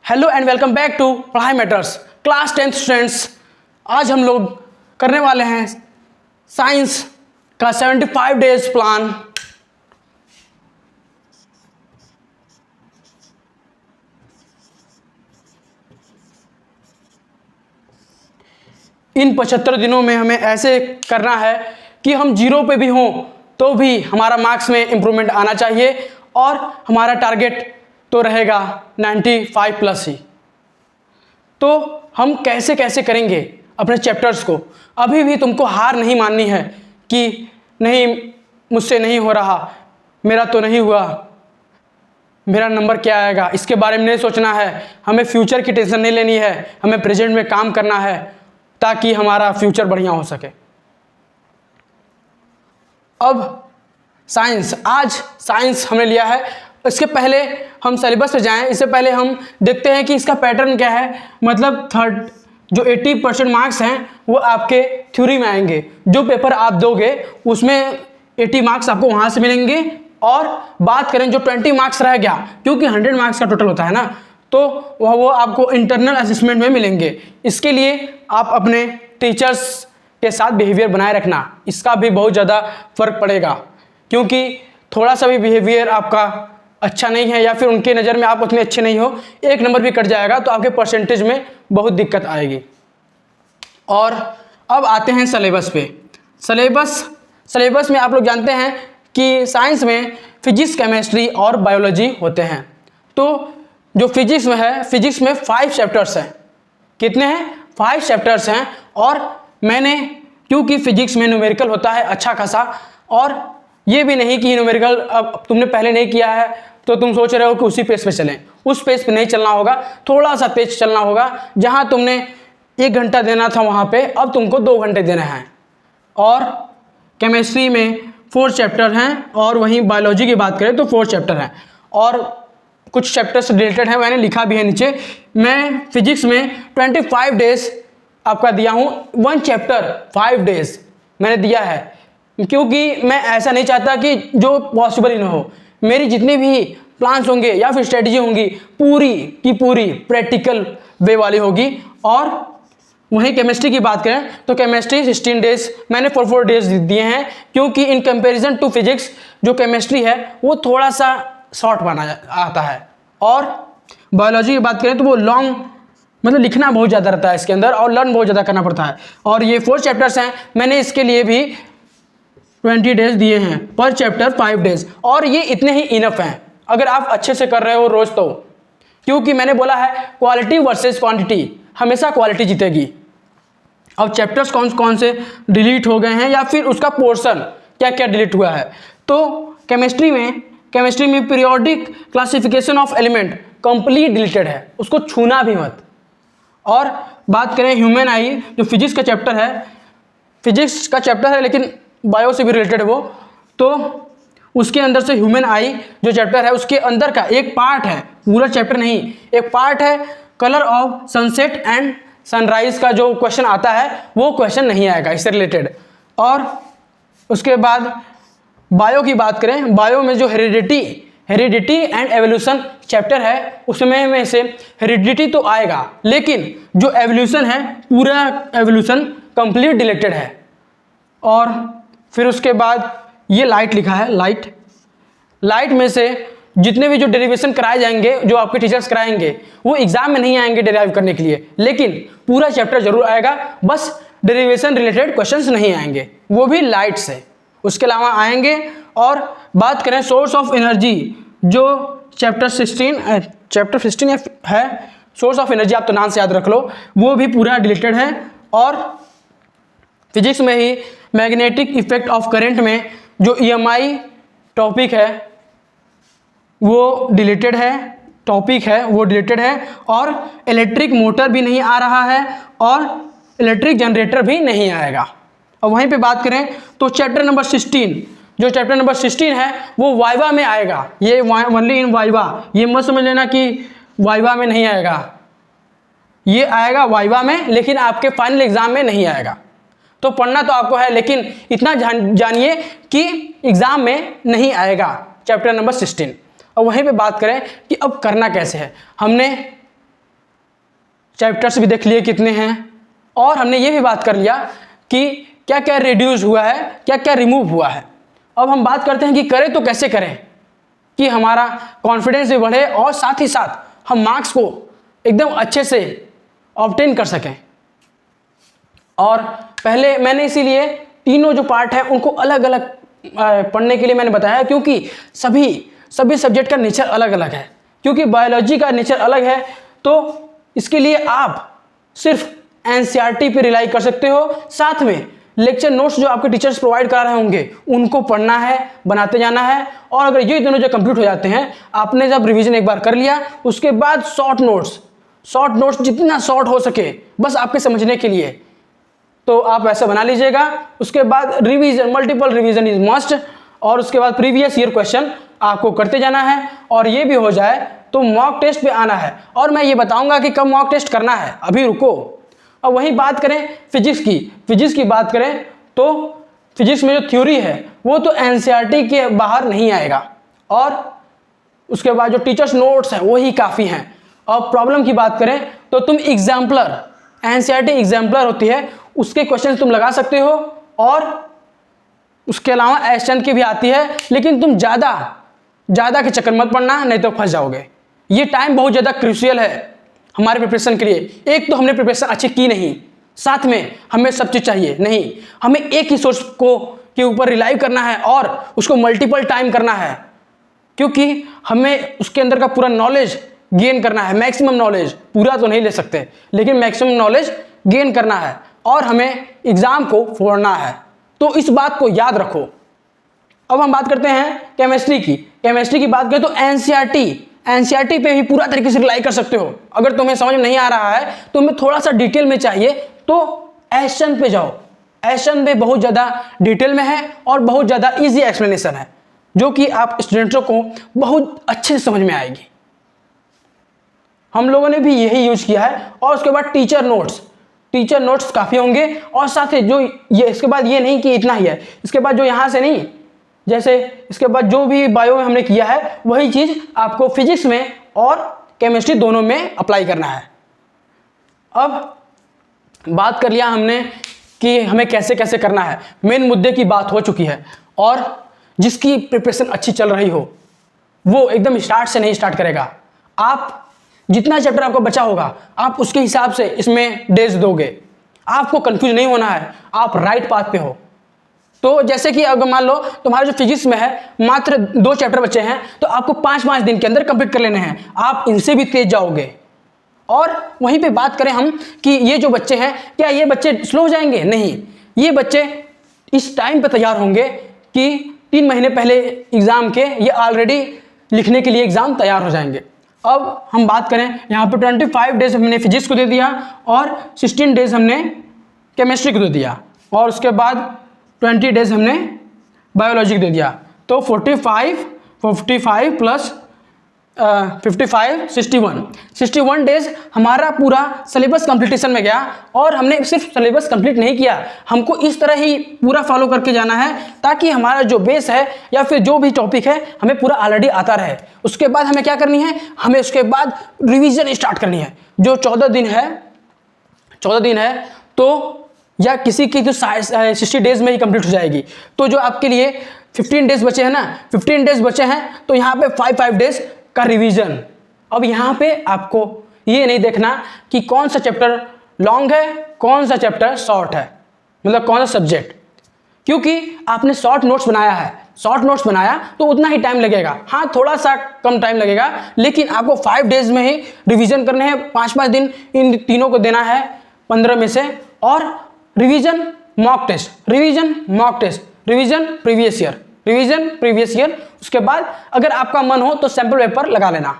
Hello and welcome back to Padhai matters class 10th students. आज हम लोग करने वाले हैं साइंस का 75 डेज प्लान। इन 75 दिनों में हमें ऐसे करना है कि हम जीरो पे भी हों तो भी हमारा मार्क्स में इम्प्रूवमेंट आना चाहिए और हमारा टारगेट तो रहेगा 95 प्लस ही। तो हम कैसे कैसे करेंगे अपने चैप्टर्स को। अभी भी तुमको हार नहीं माननी है कि नहीं मुझसे नहीं हो रहा, मेरा तो नहीं हुआ, मेरा नंबर क्या आएगा, इसके बारे में नहीं सोचना है। हमें फ्यूचर की टेंशन नहीं लेनी है, हमें प्रेजेंट में काम करना है ताकि हमारा फ्यूचर बढ़िया हो सके। अब आज साइंस हमने लिया है। इसके पहले हम सिलेबस पे जाएं, इससे पहले हम देखते हैं कि इसका पैटर्न क्या है। मतलब जो 80% मार्क्स हैं वो आपके थ्योरी में आएंगे। जो पेपर आप दोगे उसमें 80 मार्क्स आपको वहाँ से मिलेंगे। और बात करें जो 20 मार्क्स रह गया, क्योंकि 100 मार्क्स का टोटल होता है ना, तो वो आपको इंटरनल असेसमेंट में मिलेंगे। इसके लिए आप अपने टीचर्स के साथ बिहेवियर बनाए रखना, इसका भी बहुत ज़्यादा फर्क पड़ेगा। क्योंकि थोड़ा सा भी बिहेवियर आपका अच्छा नहीं है या फिर उनके नज़र में आप उतने अच्छे नहीं हो, एक नंबर भी कट जाएगा तो आपके परसेंटेज में बहुत दिक्कत आएगी। और अब आते हैं सिलेबस पे। सिलेबस में आप लोग जानते हैं कि साइंस में फिजिक्स, केमिस्ट्री और बायोलॉजी होते हैं। तो जो फिजिक्स में है, फिजिक्स में 5 चैप्टर्स हैं। कितने हैं? 5 चैप्टर्स हैं। और मैंने क्योंकि फिजिक्स में न्यूमेरिकल होता है अच्छा खासा, और ये भी नहीं कि न्यूमेरिकल अब तुमने पहले नहीं किया है तो तुम सोच रहे हो कि उसी पेज पे चलें। उस पेज पे नहीं चलना होगा, थोड़ा सा तेज चलना होगा। जहाँ तुमने 1 घंटा देना था वहाँ पे अब तुमको 2 घंटे देना है। और केमिस्ट्री में 4 चैप्टर हैं, और वहीं बायोलॉजी की बात करें तो 4 चैप्टर हैं। और कुछ चैप्टर से रिलेटेड है, मैंने लिखा भी है नीचे। मैं फिजिक्स में 25 डेज आपका दिया हूँ, 1 चैप्टर 5 डेज मैंने दिया है, क्योंकि मैं ऐसा नहीं चाहता कि जो पॉसिबल ही ना हो। मेरी जितनी भी प्लान्स होंगे या फिर स्ट्रेटजी होंगी पूरी की पूरी प्रैक्टिकल वे वाली होगी। और वहीं केमिस्ट्री की बात करें तो केमिस्ट्री 16 डेज मैंने 4 डेज दिए हैं, क्योंकि इन कंपैरिजन टू फिजिक्स जो केमिस्ट्री है वो थोड़ा सा शॉर्ट बना आता है। और बायोलॉजी की बात करें तो वो लॉन्ग, मतलब लिखना बहुत ज़्यादा रहता है इसके अंदर और लर्न बहुत ज़्यादा करना पड़ता है। और ये 4 चैप्टर्स हैं, मैंने इसके लिए भी 20 डेज दिए हैं, पर चैप्टर 5 डेज। और ये इतने ही इनफ हैं अगर आप अच्छे से कर रहे हो रोज़ तो। क्योंकि मैंने बोला है क्वालिटी वर्सेस क्वांटिटी, हमेशा क्वालिटी जीतेगी। अब चैप्टर्स कौन कौन से डिलीट हो गए हैं या फिर उसका पोर्शन क्या क्या डिलीट हुआ है। तो केमिस्ट्री में periodic classification of element complete deleted है, उसको छूना भी मत। और बात करें ह्यूमन आई, जो फिजिक्स का चैप्टर है, फिजिक्स का चैप्टर है लेकिन बायो से भी रिलेटेड है वो, तो उसके अंदर से ह्यूमन आई जो चैप्टर है उसके अंदर का एक पार्ट है, पूरा चैप्टर नहीं, एक पार्ट है colour of sunset and sunrise का जो क्वेश्चन आता है वो क्वेश्चन नहीं आएगा इससे रिलेटेड। और उसके बाद बायो की बात करें, बायो में जो हेरिडिटी एंड एवोल्यूशन चैप्टर है उसमें से हेरिडिटी तो आएगा, लेकिन जो एवोल्यूशन है पूरा एवोल्यूशन कंप्लीट डिलीटेड है। और फिर उसके बाद ये लाइट लिखा है, लाइट में से जितने भी जो डेरिवेशन कराए जाएंगे, जो आपके टीचर्स कराएंगे, वो एग्जाम में नहीं आएंगे डेराइव करने के लिए, लेकिन पूरा चैप्टर जरूर आएगा, बस डेरिवेशन रिलेटेड क्वेश्चंस नहीं आएंगे, वो भी लाइट से। उसके अलावा आएंगे। और बात करें सोर्स ऑफ एनर्जी, जो चैप्टर 16 है, सोर्स ऑफ एनर्जी आप तो नाम से याद रख लो, वो भी पूरा डिलीटेड है। और फिजिक्स में ही मैग्नेटिक इफेक्ट ऑफ करंट में जो EMI टॉपिक है वो डिलीटेड है, और इलेक्ट्रिक मोटर भी नहीं आ रहा है और इलेक्ट्रिक जनरेटर भी नहीं आएगा। और वहीं पे बात करें तो चैप्टर नंबर 16 है वो वाइवा में आएगा, ये ओनली इन वाइवा, ये मत समझ लेना कि वाइवा में नहीं आएगा, ये आएगा वाइवा में, लेकिन आपके फाइनल एग्जाम में नहीं आएगा। तो पढ़ना तो आपको है, लेकिन इतना जानिए कि एग्जाम में नहीं आएगा चैप्टर नंबर 16। और वहीं पे बात करें कि अब करना कैसे है। हमने चैप्टर्स भी देख लिए कितने हैं, और हमने ये भी बात कर लिया कि क्या क्या रिड्यूस हुआ है, क्या क्या रिमूव हुआ है। अब हम बात करते हैं कि करें तो कैसे करें कि हमारा कॉन्फिडेंस भी बढ़े और साथ ही साथ हम मार्क्स को एकदम अच्छे से ऑब्टेन कर सकें। और पहले मैंने इसीलिए तीनों जो पार्ट हैं उनको अलग अलग पढ़ने के लिए मैंने बताया, क्योंकि सभी सब्जेक्ट का नेचर अलग अलग है। क्योंकि बायोलॉजी का नेचर अलग है, तो इसके लिए आप सिर्फ एनसीईआरटी पे रिलाई कर सकते हो। साथ में लेक्चर नोट्स जो आपके टीचर्स प्रोवाइड करा रहे होंगे उनको पढ़ना है, बनाते जाना है। और अगर ये दोनों जो कंप्लीट हो जाते हैं, आपने जब रिवीजन एक बार कर लिया, उसके बाद शॉर्ट नोट्स जितना शॉर्ट हो सके बस आपके समझने के लिए, तो आप वैसा बना लीजिएगा। उसके बाद revision, multiple revision is must, और उसके बाद प्रीवियस ईयर क्वेश्चन आपको करते जाना है। और ये भी हो जाए तो मॉक टेस्ट पे आना है, और मैं ये बताऊंगा कि कब मॉक टेस्ट करना है, अभी रुको। अब वहीं बात करें फिजिक्स की बात करें तो फिजिक्स में जो थ्योरी है वो तो एनसीईआरटी के बाहर नहीं आएगा, और उसके बाद जो टीचर्स नोट्स हैं वही काफ़ी हैं। और प्रॉब्लम की बात करें तो तुम एग्जाम्पलर, एनसीईआरटी एग्जाम्पलर होती है, उसके क्वेश्चन तुम लगा सकते हो, और उसके अलावा एसचंद की भी आती है। लेकिन तुम ज़्यादा के चक्कर मत पड़ना, नहीं तो फंस जाओगे। ये टाइम बहुत ज़्यादा क्रूशियल है हमारे प्रिपरेशन के लिए। एक तो हमने प्रिपरेशन अच्छी की नहीं, साथ में हमें सब चीज़ चाहिए नहीं, हमें एक ही सोर्स के ऊपर रिलाई करना है और उसको मल्टीपल टाइम करना है, क्योंकि हमें उसके अंदर का पूरा नॉलेज गेन करना है। मैक्सिमम नॉलेज, पूरा तो नहीं ले सकते, लेकिन मैक्सिमम नॉलेज गेन करना है, और हमें एग्ज़ाम को फोड़ना है। तो इस बात को याद रखो। अब हम बात करते हैं केमिस्ट्री की बात करें तो एनसीईआरटी पे भी पूरा तरीके से रिलाई कर सकते हो। अगर तुम्हें समझ में नहीं आ रहा है, तुम्हें थोड़ा सा डिटेल में चाहिए, तो एसचंद पे जाओ। एसचंद में बहुत ज़्यादा डिटेल में है और बहुत ज़्यादा इजी एक्सप्लेनेशन है, जो कि आप स्टूडेंट्सों को बहुत अच्छे से समझ में आएगी। हम लोगों ने भी यही यूज किया है। और उसके बाद टीचर नोट्स काफ़ी होंगे, और साथ ही जो ये, इसके बाद ये नहीं कि इतना ही है, इसके बाद जो यहाँ से नहीं, जैसे इसके बाद जो भी बायो में हमने किया है वही चीज़ आपको फिजिक्स में और केमिस्ट्री दोनों में अप्लाई करना है। अब बात कर लिया हमने कि हमें कैसे कैसे करना है, मेन मुद्दे की बात हो चुकी है। और जिसकी प्रिपरेशन अच्छी चल रही हो वो एकदम स्टार्ट से नहीं स्टार्ट करेगा। आप जितना चैप्टर आपको बचा होगा आप उसके हिसाब से इसमें डेज दोगे। आपको कंफ्यूज नहीं होना है, आप राइट पाथ पे हो। तो जैसे कि अगर मान लो तुम्हारा जो फिजिक्स में है मात्र 2 चैप्टर बचे हैं, तो आपको 5 दिन के अंदर कंप्लीट कर लेने हैं, आप इनसे भी तेज जाओगे। और वहीं पे बात करें हम कि ये जो बच्चे हैं, क्या ये बच्चे स्लो हो जाएंगे? नहीं, ये बच्चे इस टाइम पे तैयार होंगे कि 3 महीने पहले एग्ज़ाम के ये ऑलरेडी लिखने के लिए एग्ज़ाम तैयार हो जाएंगे। अब हम बात करें यहाँ पे 25 डेज हमने फिजिक्स को दे दिया और 16 डेज हमने केमिस्ट्री को दे दिया, और उसके बाद 20 डेज हमने बायोलॉजी को दे दिया। तो 45 प्लस 55 61 डेज हमारा पूरा सिलेबस कंप्लीटेशन में गया। और हमने सिर्फ सिलेबस कंप्लीट नहीं किया, हमको इस तरह ही पूरा फॉलो करके जाना है ताकि हमारा जो बेस है या फिर जो भी टॉपिक है हमें पूरा ऑलरेडी आता रहे। उसके बाद हमें क्या करनी है, हमें उसके बाद रिवीजन स्टार्ट करनी है। जो 14 दिन है तो या किसी की तो 60 डेज में ही कंप्लीट हो जाएगी। तो जो आपके लिए 15 डेज बचे हैं ना, 15 डेज बचे हैं, तो यहाँ पे 5 डेज का रिवीजन। अब यहाँ पे आपको ये नहीं देखना कि कौन सा चैप्टर लॉन्ग है, कौन सा चैप्टर शॉर्ट है, मतलब कौन सा सब्जेक्ट, क्योंकि आपने शॉर्ट नोट्स बनाया तो उतना ही टाइम लगेगा। हाँ, थोड़ा सा कम टाइम लगेगा, लेकिन आपको 5 डेज में ही रिवीजन करने हैं। 5 दिन इन तीनों को देना है 15 में से। और revision mock test, revision previous year. उसके बाद अगर आपका मन हो तो सैंपल पेपर लगा लेना।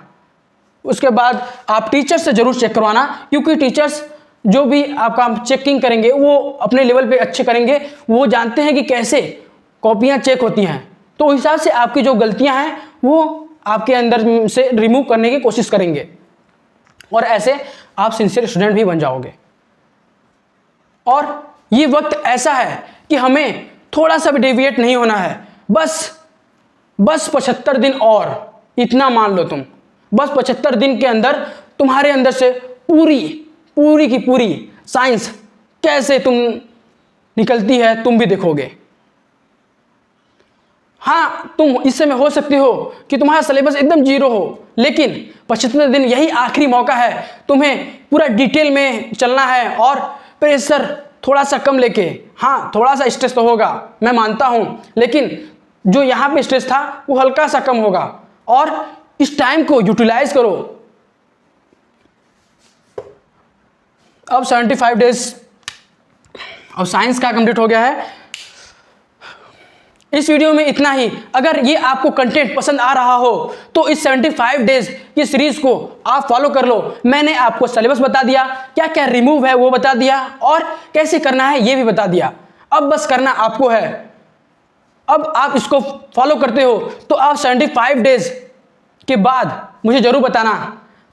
उसके बाद आप टीचर से जरूर चेक करवाना, क्योंकि टीचर्स जो भी आपका चेकिंग करेंगे वो अपने लेवल पे अच्छे करेंगे, वो जानते हैं कि कैसे कॉपियाँ चेक होती हैं। तो उस हिसाब से आपकी जो गलतियाँ हैं वो आपके अंदर से रिमूव करने की कोशिश करेंगे, और ऐसे आप सिंसियर स्टूडेंट भी बन जाओगे। और ये वक्त ऐसा है कि हमें थोड़ा सा भी डेविएट नहीं होना है। बस 75 दिन और, इतना मान लो तुम, बस 75 दिन के अंदर तुम्हारे अंदर से पूरी की पूरी साइंस कैसे तुम निकलती है तुम भी देखोगे। हाँ, तुम इस समय हो सकती हो कि तुम्हारा सिलेबस एकदम जीरो हो, लेकिन 75 दिन यही आखिरी मौका है, तुम्हें पूरा डिटेल में चलना है और प्रेशर थोड़ा सा कम लेके। हाँ, थोड़ा सा स्ट्रेस तो होगा, मैं मानता हूँ, लेकिन जो यहाँ पे स्ट्रेस था वो हल्का सा कम होगा और इस टाइम को यूटिलाइज करो। अब 75 डेज और साइंस का कंप्लीट हो गया है। इस वीडियो में इतना ही। अगर ये आपको कंटेंट पसंद आ रहा हो तो इस 75 डेज की सीरीज को आप फॉलो कर लो। मैंने आपको सिलेबस बता दिया, क्या क्या रिमूव है वो बता दिया और कैसे करना है ये भी बता दिया। अब बस करना आपको है। अब आप इसको फॉलो करते हो तो आप 75 डेज के बाद मुझे जरूर बताना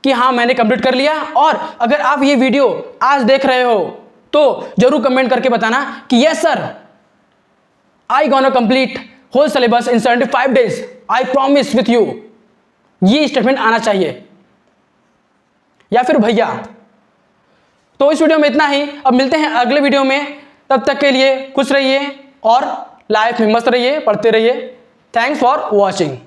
कि हाँ मैंने कंप्लीट कर लिया। और अगर आप ये वीडियो आज देख रहे हो तो जरूर कमेंट करके बताना कि yes sir, I gonna complete whole syllabus in 75 days. I promise with you. ये स्टेटमेंट आना चाहिए, या फिर भैया। तो इस वीडियो में इतना ही। अब मिलते हैं अगले वीडियो में। तब तक के लिए खुश रहिए और लाइफ में मस्त रहिए, पढ़ते रहिए। Thanks for watching.